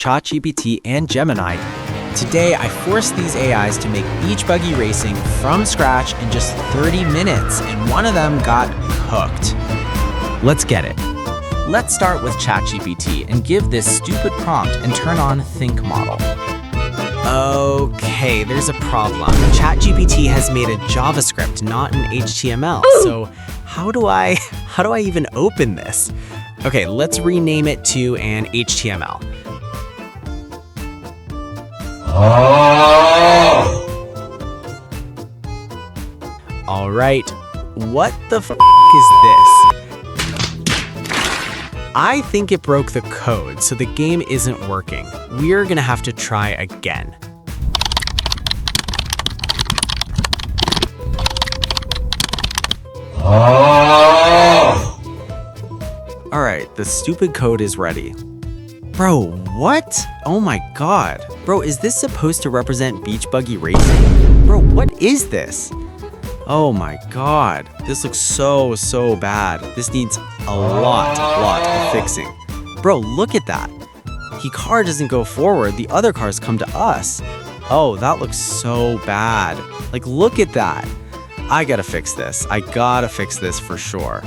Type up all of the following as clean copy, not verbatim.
ChatGPT, and Gemini. Today, I forced these AIs to make Beach Buggy Racing from scratch in just 30 minutes, and one of them got cooked. Let's get it. Let's start with ChatGPT and give this stupid prompt and turn on Think Model. Okay, there's a problem. ChatGPT has made a JavaScript, not an HTML. So how do I even open this? Okay, let's rename it to an HTML. All right, what the f is this? I think it broke the code, so the game isn't working. We're gonna have to try again. All right, the stupid code is ready. Bro, what? Oh my god. Bro, is this supposed to represent Beach Buggy Racing? Bro, what is this? Oh my god. This looks so bad. This needs a lot of fixing. Bro, look at that. The car doesn't go forward, the other cars come to us. Oh, that looks so bad. Like, look at that. I gotta fix this. I gotta fix this for sure.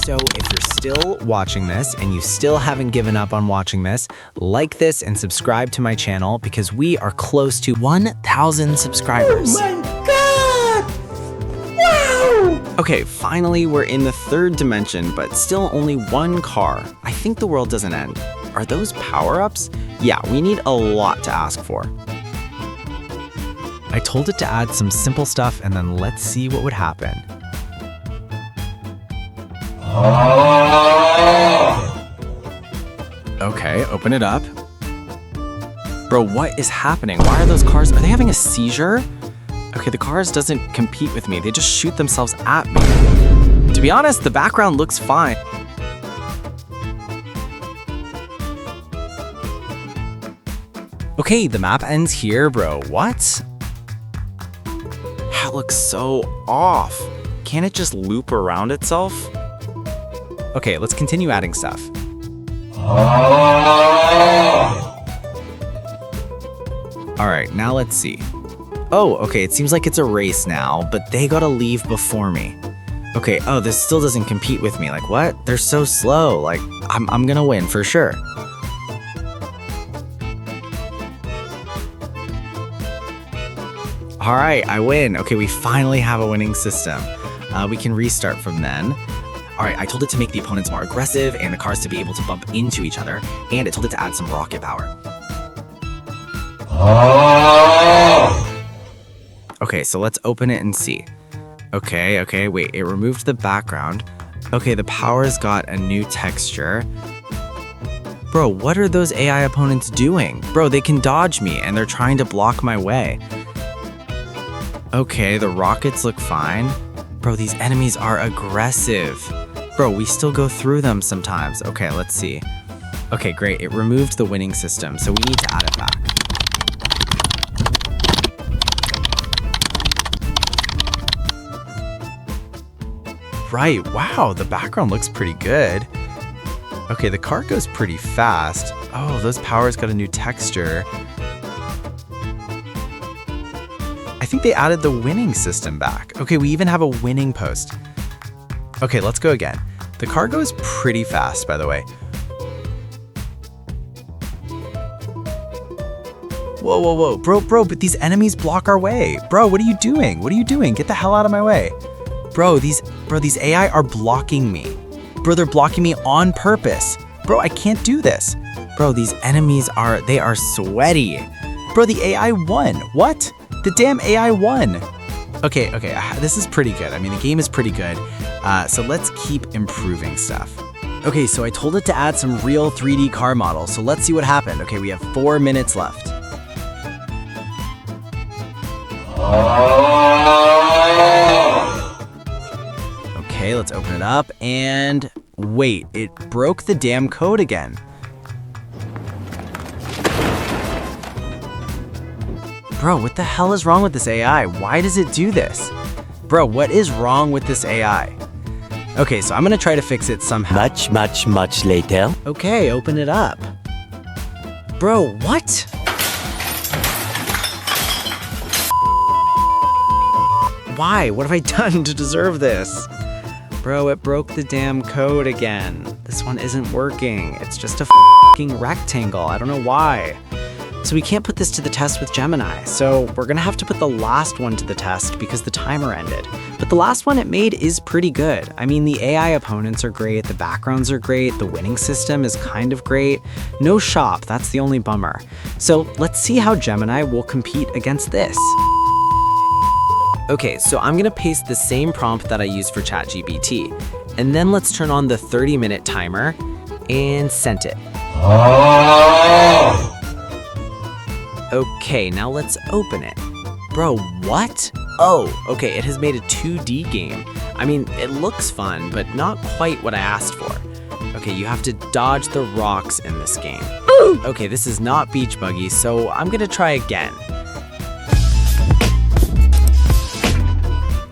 So if you're still watching this and you still haven't given up on watching this, like this and subscribe to my channel because we are close to 1,000 subscribers. Oh my god! Wow! Okay, finally we're in the third dimension, but still only one car. I think the world doesn't end. Are those power-ups? Yeah, we need a lot to ask for. I told it to add some simple stuff and then let's see what would happen. Okay, open it up. Bro, what is happening? Why are those cars, are they having a seizure? Okay, the cars doesn't compete with me. They just shoot themselves at me. To be honest, the background looks fine. Okay, the map ends here, bro. What? That looks so off. Can't it just loop around itself? Okay, let's continue adding stuff. All right, now let's see. Oh, okay, it seems like it's a race now, but they gotta leave before me. Okay, oh, this still doesn't compete with me. Like, what? They're so slow. Like, I'm gonna win for sure. All right, I win. Okay, we finally have a winning system. We can restart from then. All right, I told it to make the opponents more aggressive and the cars to be able to bump into each other, and it told it to add some rocket power. Okay, so let's open it and see. Okay, wait, it removed the background. Okay, the power's got a new texture. Bro, what are those AI opponents doing? Bro, they can dodge me and they're trying to block my way. Okay, the rockets look fine. Bro, these enemies are aggressive. Bro, we still go through them sometimes. Okay, let's see. Okay, great. It removed the winning system, so we need to add it back. Right, wow, the background looks pretty good. Okay, the car goes pretty fast. Oh, those powers got a new texture. I think they added the winning system back. Okay, we even have a winning post. Okay, let's go again. The car goes pretty fast, by the way. Whoa. Bro, but these enemies block our way. Bro, what are you doing? Get the hell out of my way. Bro, these AI are blocking me. Bro, they're blocking me on purpose. Bro, I can't do this. Bro, these enemies are sweaty. Bro, the AI won. What? The damn AI won. Okay, this is pretty good. I mean, the game is pretty good. So let's keep improving stuff. Okay, so I told it to add some real 3D car models. So let's see what happened. Okay, we have 4 minutes left. Okay, let's open it up and wait, it broke the damn code again. Bro, what the hell is wrong with this AI? Why does it do this? Bro, what is wrong with this AI? Okay, so I'm gonna try to fix it somehow. Much later. Okay, open it up. Bro, what? Why? What have I done to deserve this? Bro, it broke the damn code again. This one isn't working. It's just a f***ing rectangle. I don't know why. So we can't put this to the test with Gemini. So we're gonna have to put the last one to the test because the timer ended. But the last one it made is pretty good. I mean, the AI opponents are great, the backgrounds are great, the winning system is kind of great. No shop, that's the only bummer. So let's see how Gemini will compete against this. Okay, so I'm gonna paste the same prompt that I used for ChatGPT. And then let's turn on the 30-minute timer and send it. Okay, now let's open it. Bro, what? Oh, okay, it has made a 2D game. I mean, it looks fun, but not quite what I asked for. Okay, you have to dodge the rocks in this game. Okay, this is not Beach Buggy, so I'm gonna try again.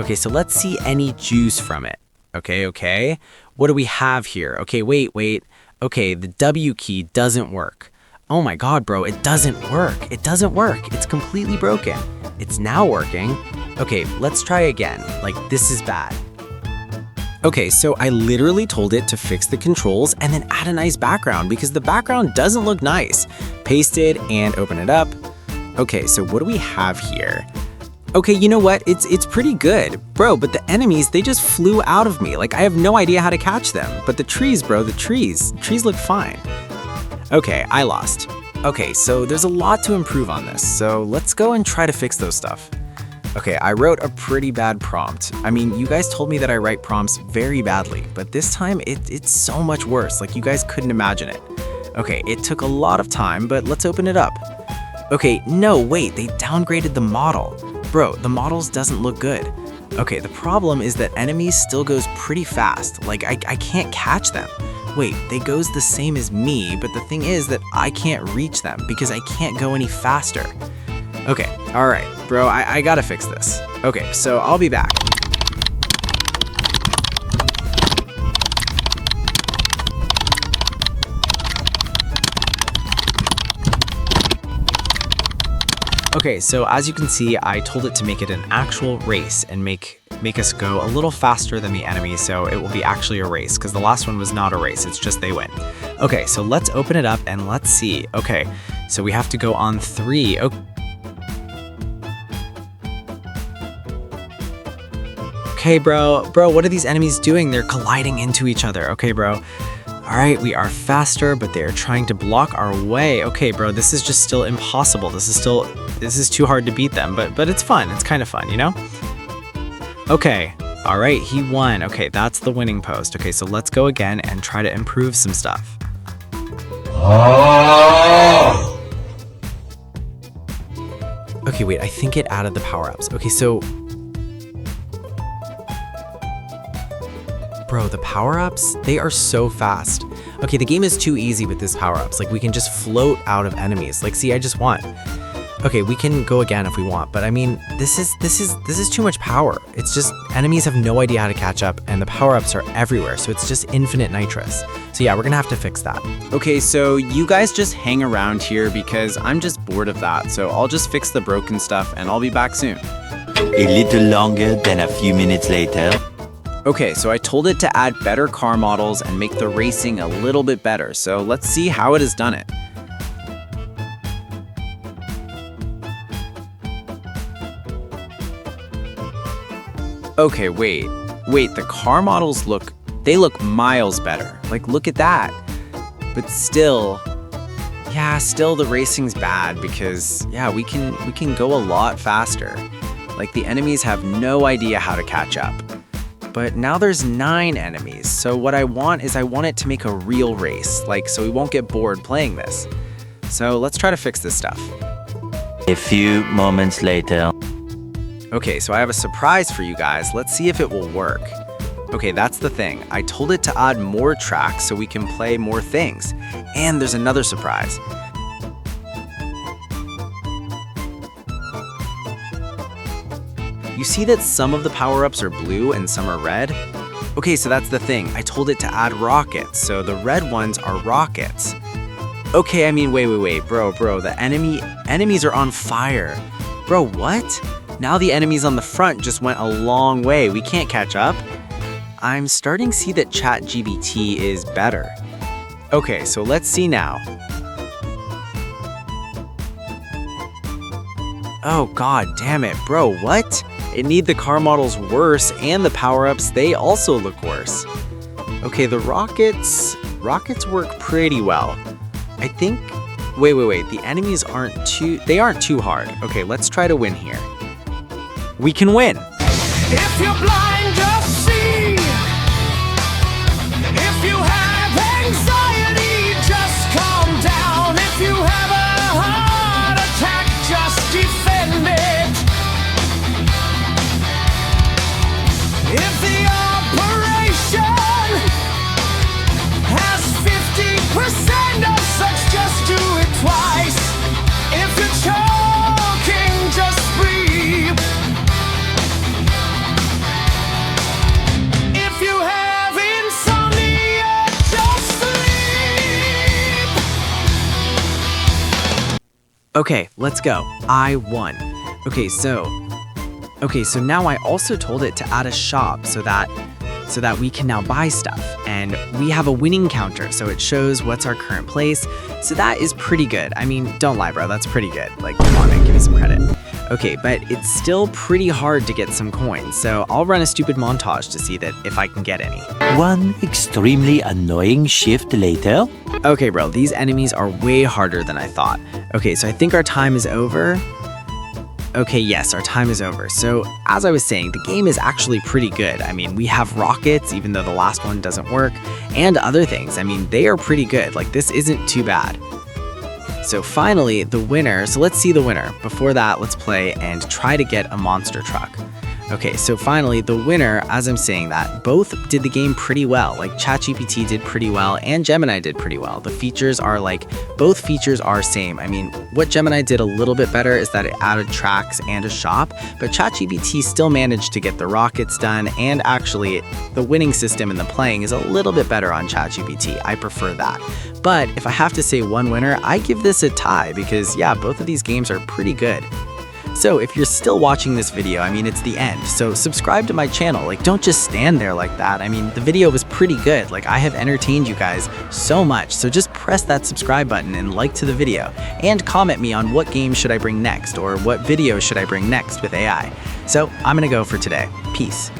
Okay, so let's see any juice from it. Okay. What do we have here? Okay, wait. Okay, the W key doesn't work. Oh my god, bro, it doesn't work. It's completely broken. It's now working. Okay, let's try again. Like, this is bad. Okay, so I literally told it to fix the controls and then add a nice background because the background doesn't look nice. Paste it and open it up. Okay, so what do we have here? Okay, you know what? It's pretty good. Bro, but the enemies, they just flew out of me. Like, I have no idea how to catch them. But the trees, bro, the trees look fine. Okay, I lost. Okay, so there's a lot to improve on this, so let's go and try to fix those stuff. Okay, I wrote a pretty bad prompt. I mean, you guys told me that I write prompts very badly, but this time it's so much worse, like you guys couldn't imagine it. Okay, it took a lot of time, but let's open it up. Okay, no, wait, they downgraded the model. Bro, the models doesn't look good. Okay, the problem is that enemies still goes pretty fast, like I can't catch them. Wait, they goes the same as me, but the thing is that I can't reach them because I can't go any faster. Okay, all right, bro, I gotta fix this. Okay, so I'll be back. Okay, so as you can see, I told it to make it an actual race and make us go a little faster than the enemy, so it will be actually a race, because the last one was not a race, it's just they win. Okay, so let's open it up and let's see. Okay, so we have to go on 3. Okay, bro, what are these enemies doing? They're colliding into each other. Okay, bro. All right, we are faster, but they are trying to block our way. Okay, bro, this is just still impossible. This is too hard to beat them, but it's fun. It's kind of fun, you know? Okay, all right, he won. Okay, that's the winning post. Okay, so let's go again and try to improve some stuff. Okay, wait, I think it added the power-ups. Okay, so... Bro, the power-ups, they are so fast. Okay, the game is too easy with these power-ups. Like, we can just float out of enemies. Like, see, I just won. Okay, we can go again if we want, but I mean, this is too much power. It's just, enemies have no idea how to catch up, and the power-ups are everywhere, so it's just infinite nitrous. So yeah, we're gonna have to fix that. Okay, so you guys just hang around here because I'm just bored of that, so I'll just fix the broken stuff, and I'll be back soon. A little longer than a few minutes later. Okay, so I told it to add better car models and make the racing a little bit better, so let's see how it has done it. Okay, wait, the car models look miles better. Like, look at that. But still, the racing's bad because, yeah, we can go a lot faster. Like, the enemies have no idea how to catch up. But now there's 9 enemies, so what I want it to make a real race, like, so we won't get bored playing this. So let's try to fix this stuff. A few moments later. Okay, so I have a surprise for you guys. Let's see if it will work. Okay, that's the thing. I told it to add more tracks so we can play more things. And there's another surprise. You see that some of the power-ups are blue and some are red? Okay, so that's the thing. I told it to add rockets, so the red ones are rockets. Okay, I mean, wait, bro, the enemies are on fire. Bro, what? Now the enemies on the front just went a long way. We can't catch up. I'm starting to see that ChatGPT is better. Okay, so let's see now. Oh god damn it, bro, what? It need the car models worse, and the power-ups, they also look worse. Okay, the rockets work pretty well. I think, wait, the enemies aren't too hard. Okay, let's try to win here. We can win. If you're blind, just see. If you have anxiety, just calm down. If you have a heart attack, just defend it. If the operation has 50% of such, just do it twice. If you're choking, just breathe. If you have insomnia, just sleep. Okay, let's go. I won. Okay, so now I also told it to add a shop so that we can now buy stuff. And we have a winning counter, so it shows what's our current place. So that is pretty good. I mean, don't lie, bro, that's pretty good. Like, come on, man, give me some credit. Okay, but it's still pretty hard to get some coins, so I'll run a stupid montage to see that if I can get any. One extremely annoying shift later. Okay, bro, these enemies are way harder than I thought. Okay, so I think our time is over. Okay, yes, our time is over. So, as I was saying, the game is actually pretty good. I mean, we have rockets, even though the last one doesn't work, and other things. I mean, they are pretty good. Like, this isn't too bad. So finally, the winner. So let's see the winner. Before that, let's play and try to get a monster truck. Okay, so finally, the winner, as I'm saying that, both did the game pretty well. Like, ChatGPT did pretty well, and Gemini did pretty well. The features are both features are same. I mean, what Gemini did a little bit better is that it added tracks and a shop, but ChatGPT still managed to get the rockets done, and actually, the winning system in the playing is a little bit better on ChatGPT. I prefer that. But if I have to say one winner, I give this a tie because, yeah, both of these games are pretty good. So if you're still watching this video, I mean, it's the end. So subscribe to my channel. Like, don't just stand there like that. I mean, the video was pretty good. Like, I have entertained you guys so much. So just press that subscribe button and like to the video. And comment me on what game should I bring next or what video should I bring next with AI. So I'm gonna go for today. Peace.